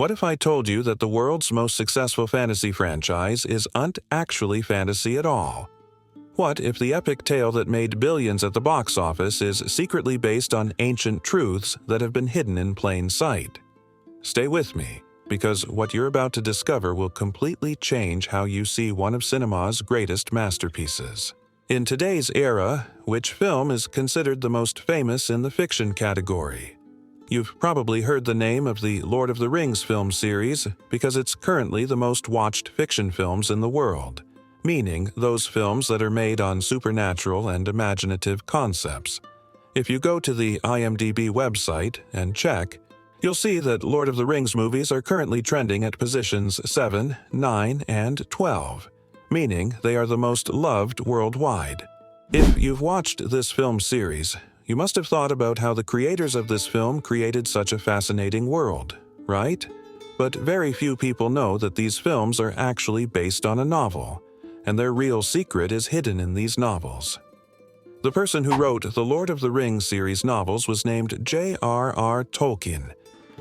What if I told you that the world's most successful fantasy franchise isn't actually fantasy at all? What if the epic tale that made billions at the box office is secretly based on ancient truths that have been hidden in plain sight? Stay with me, because what you're about to discover will completely change how you see one of cinema's greatest masterpieces. In today's era, which film is considered the most famous in the fiction category? You've probably heard the name of the Lord of the Rings film series because it's currently the most watched fiction films in the world, meaning those films that are made on supernatural and imaginative concepts. If you go to the IMDb website and check, you'll see that Lord of the Rings movies are currently trending at positions 7, 9, and 12, meaning they are the most loved worldwide. If you've watched this film series, you must have thought about how the creators of this film created such a fascinating world, right? But very few people know that these films are actually based on a novel, and their real secret is hidden in these novels. The person who wrote the Lord of the Rings series novels was named J.R.R. Tolkien,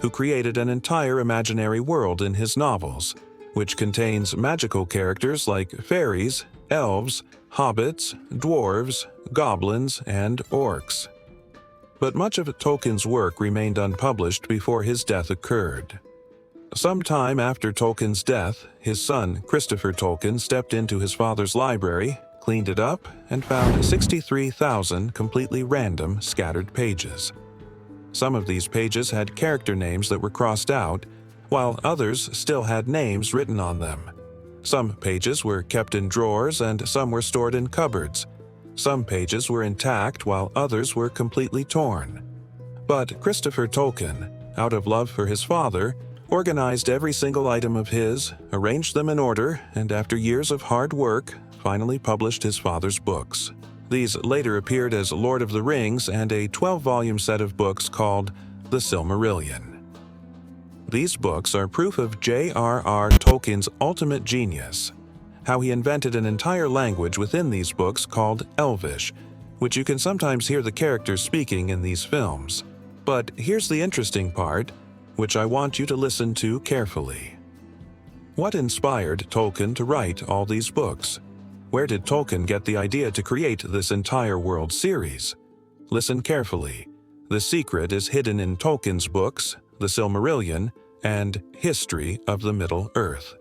who created an entire imaginary world in his novels, which contains magical characters like fairies, elves, hobbits, dwarves, goblins, and orcs. But much of Tolkien's work remained unpublished before his death occurred. Sometime after Tolkien's death, his son, Christopher Tolkien, stepped into his father's library, cleaned it up, and found 63,000 completely random, scattered pages. Some of these pages had character names that were crossed out, while others still had names written on them. Some pages were kept in drawers and some were stored in cupboards. Some pages were intact while others were completely torn. But Christopher Tolkien, out of love for his father, organized every single item of his, arranged them in order, and after years of hard work, finally published his father's books. These later appeared as Lord of the Rings and a 12-volume set of books called the Silmarillion. These books are proof of J.R.R. Tolkien's ultimate genius, how he invented an entire language within these books called Elvish, which you can sometimes hear the characters speaking in these films. But here's the interesting part, which I want you to listen to carefully. What inspired Tolkien to write all these books? Where did Tolkien get the idea to create this entire world series? Listen carefully. The secret is hidden in Tolkien's books, The Silmarillion, and History of the Middle-earth.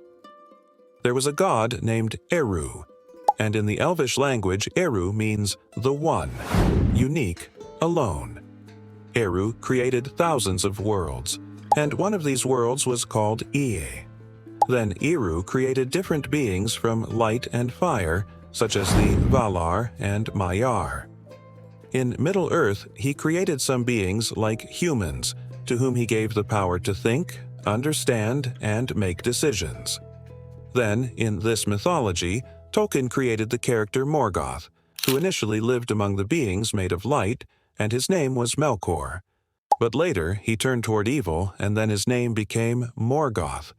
There was a god named Eru, and in the Elvish language, Eru means the one, unique, alone. Eru created thousands of worlds, and one of these worlds was called Ea. Then Eru created different beings from light and fire, such as the Valar and Maiar. In Middle-earth, he created some beings like humans, to whom he gave the power to think, understand, and make decisions. Then, in this mythology, Tolkien created the character Morgoth, who initially lived among the beings made of light, and his name was Melkor. But later, he turned toward evil, and then his name became Morgoth,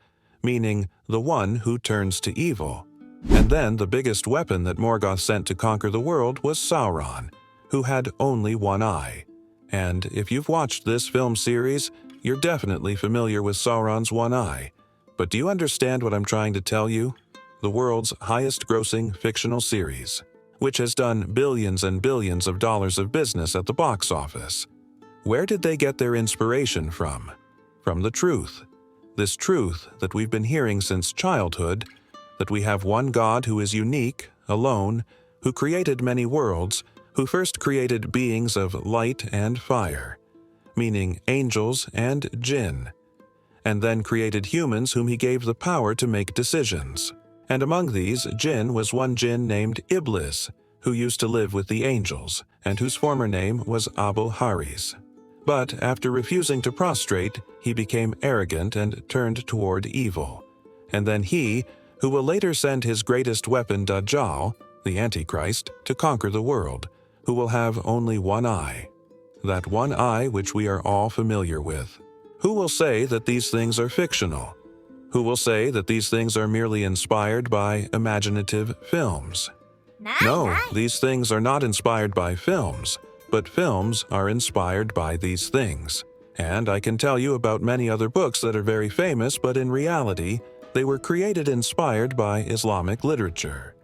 meaning the one who turns to evil. And then the biggest weapon that Morgoth sent to conquer the world was Sauron, who had only one eye. And if you've watched this film series, you're definitely familiar with Sauron's one eye. But do you understand what I'm trying to tell you? The world's highest-grossing fictional series, which has done billions and billions of dollars of business at the box office. Where did they get their inspiration from? From the truth. This truth that we've been hearing since childhood, that we have one God who is unique, alone, who created many worlds, who first created beings of light and fire, meaning angels and jinn, and then created humans whom he gave the power to make decisions. And among these, jinn was one jinn named Iblis, who used to live with the angels, and whose former name was Abu Haris. But after refusing to prostrate, he became arrogant and turned toward evil. And then he, who will later send his greatest weapon Dajjal, the Antichrist, to conquer the world, who will have only one eye. That one eye which we are all familiar with. Who will say that these things are fictional? Who will say that these things are merely inspired by imaginative films? No, these things are not inspired by films, but films are inspired by these things. And I can tell you about many other books that are very famous, but in reality, they were created inspired by Islamic literature.